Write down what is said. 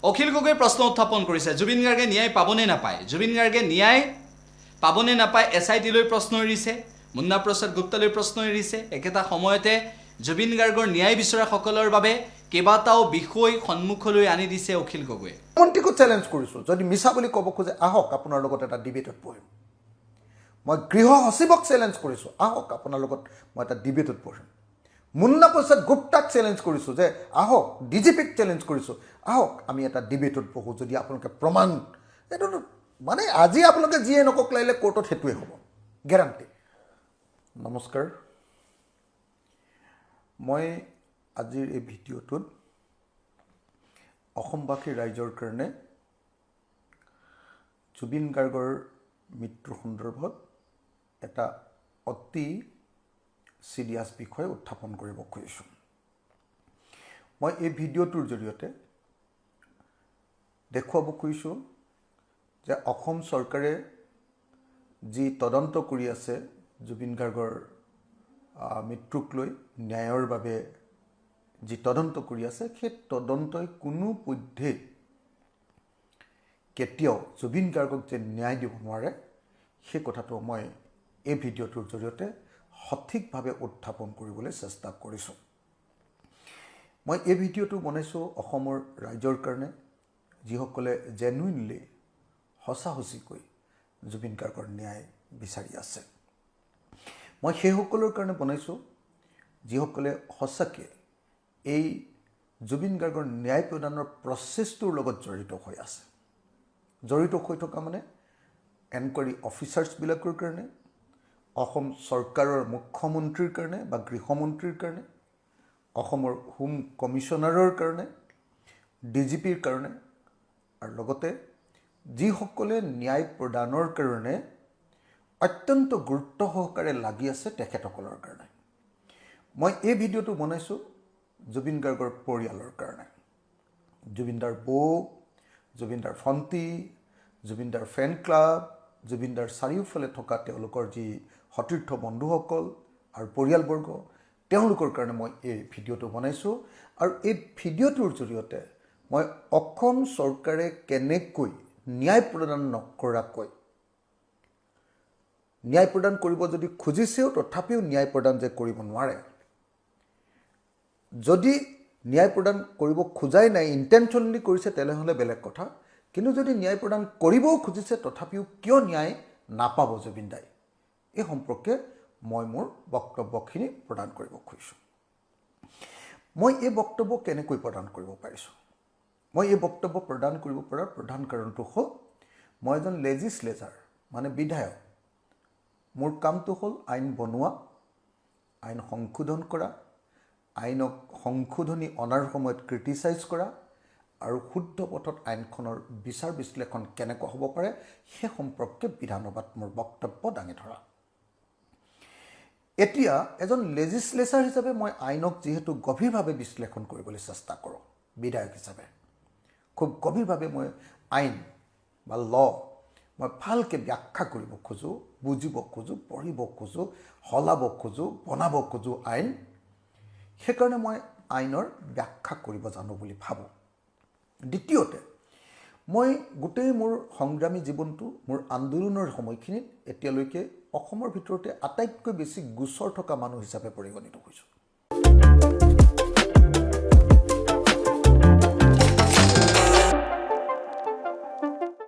অখিল গগৈয়ে প্ৰশ্ন উত্থাপন কৰিছে জুবিন গাৰ্গে ন্যায় পাবনে নাপায় জুবিন গাৰ্গে ন্যায় পাবনে নাপায় SIT লৈ প্ৰশ্ন এৰিছে মুন্না প্ৰসাদ গুপ্তালৈ প্ৰশ্ন এৰিছে একেটা সময়তে জুবিন গাৰ্গৰ ন্যায় বিচৰাসকলৰ বাবে কেইবাটাও বিষয় সন্মুখলৈ আনি দিছে অখিল গগৈয়ে মন্ত্ৰীকো চ্যালেঞ্জ কৰিছোঁ যদি মিছা বুলি ক'ব খোজে আহক আপোনাৰ লগত এটা ডিবেটত বহিম মই গৃহ সচিবক চ্যালেঞ্জ কৰিছোঁ আহক আপোনাৰ লগত মই এটা ডিবেটত বহিম মুন্না প্ৰসাদ গুপ্তাক চ্যালেঞ্জ কৰিছোঁ যে আহক DGPক চ্যালেঞ্জ কৰিছোঁ আহক আমি এটা ডিবেটত বহোঁ যদি আপোনালোকে প্ৰমাণ এইটো মানে আজি আপোনালোকে যিয়ে নকক লাগিলে কোৰ্টত হেতুৱে হ'ব গ্যাৰাণ্টি নমস্কাৰ মই আজিৰ এই ভিডিঅ'টোত অসমবাসী ৰাইজৰ কাৰণে জুবিন গাৰ্গৰ মৃত্যুৰ সন্দৰ্ভত এটা অতি সিৰিয়াছ বিষয় উত্থাপন কৰিব খুজিছোঁ মই এই ভিডিঅ'টোৰ জৰিয়তে দেখুৱাব খুজিছোঁ যে অসম চৰকাৰে যি তদন্ত কৰি আছে জুবিন গাৰ্গৰ মৃত্যুক লৈ ন্যায়ৰ বাবে যি তদন্ত কৰি আছে সেই তদন্তই কোনো পধ্যে কেতিয়াও জুবিন গাৰ্গক যে ন্যায় দিব নোৱাৰে সেই কথাটো মই এই ভিডিঅ'টোৰ জৰিয়তে সঠিকভাৱে উত্থাপন কৰিবলৈ চেষ্টা কৰিছোঁ মই এই ভিডিঅ'টো বনাইছোঁ অসমৰ ৰাইজৰ কাৰণে যিসকলে জেনুইনলি সঁচাসঁচিকৈ জুবিন গাৰ্গৰ ন্যায় বিচাৰি আছে মই সেইসকলৰ কাৰণে বনাইছোঁ যিসকলে সঁচাকৈ এই জুবিন গাৰ্গৰ ন্যায় প্ৰদানৰ প্ৰচেছটোৰ লগত জড়িত হৈ আছে জড়িত হৈ থকা মানে এনকুৱাৰী অফিচাৰ্ছবিলাকৰ কাৰণে অসম চৰকাৰৰ মুখ্যমন্ত্ৰীৰ কাৰণে বা গৃহমন্ত্ৰীৰ কাৰণে অসমৰ হোম কমিশ্যনাৰৰ কাৰণে DGPৰ কাৰণে আৰু লগতে যিসকলে ন্যায় প্ৰদানৰ কাৰণে অত্যন্ত গুৰুত্ব সহকাৰে লাগি আছে তেখেতসকলৰ কাৰণে মই এই ভিডিঅ'টো বনাইছোঁ জুবিন গাৰ্গৰ পৰিয়ালৰ কাৰণে জুবিনদাৰ বৌ জুবিনদাৰ ভণ্টি জুবিনদাৰ ফেন ক্লাব জুবিনদাৰ চাৰিওফালে থকা তেওঁলোকৰ যি সতীৰ্থ বন্ধুসকল আৰু পৰিয়ালবৰ্গ তেওঁলোকৰ কাৰণে মই এই ভিডিঅ'টো বনাইছোঁ আৰু এই ভিডিঅ'টোৰ জৰিয়তে মই অসম চৰকাৰে কেনেকৈ ন্যায় প্ৰদান নকৰাকৈ ন্যায় প্ৰদান কৰিব যদি খুজিছেও তথাপিও ন্যায় প্ৰদান যে কৰিব নোৱাৰে যদি ন্যায় প্ৰদান কৰিব খোজাই নাই ইণ্টেনশ্যনলি কৰিছে তেনেহ'লে বেলেগ কথা কিন্তু যদি ন্যায় প্ৰদান কৰিবও খুজিছে তথাপিও কিয় ন্যায় নাপাব জুবিন দাই এই সম্পৰ্কে মই মোৰ বক্তব্যখিনি প্ৰদান কৰিব খুজিছোঁ মই এই বক্তব্য কেনেকৈ প্ৰদান কৰিব পাৰিছোঁ মই এই বক্তব্য প্ৰদান কৰিব পৰাৰ প্ৰধান কাৰণটো হ'ল মই এজন লেজিছলেচাৰ মানে বিধায়ক মোৰ কামটো হ'ল আইন বনোৱা আইন সংশোধন কৰা আইনক সংশোধনী অনাৰ সময়ত ক্ৰিটিচাইজ কৰা আৰু শুদ্ধ পথত আইনখনৰ বিচাৰ বিশ্লেষণ কেনেকুৱা হ'ব পাৰে সেই সম্পৰ্কে বিধানসভাত মোৰ বক্তব্য দাঙি ধৰা এতিয়া এজন লেজিছলেচাৰ হিচাপে মই আইনক যিহেতু গভীৰভাৱে বিশ্লেষণ কৰিবলৈ চেষ্টা কৰোঁ বিধায়ক হিচাপে খুব গভীৰভাৱে মই আইন বা মই ভালকৈ ব্যাখ্যা কৰিব খোজোঁ বুজিব খোজোঁ পঢ়িব খোজোঁ সলাব খোজোঁ বনাব খোজোঁ আইন সেইকাৰণে মই আইনৰ ব্যাখ্যা কৰিব জানো বুলি ভাবোঁ দ্বিতীয়তে মই গোটেই মোৰ সংগ্ৰামী জীৱনটো মোৰ আন্দোলনৰ সময়খিনিত এতিয়ালৈকে অসমৰ ভিতৰতে আটাইতকৈ বেছি গোচৰ থকা মানুহ হিচাপে পৰিগণিত হৈছোঁ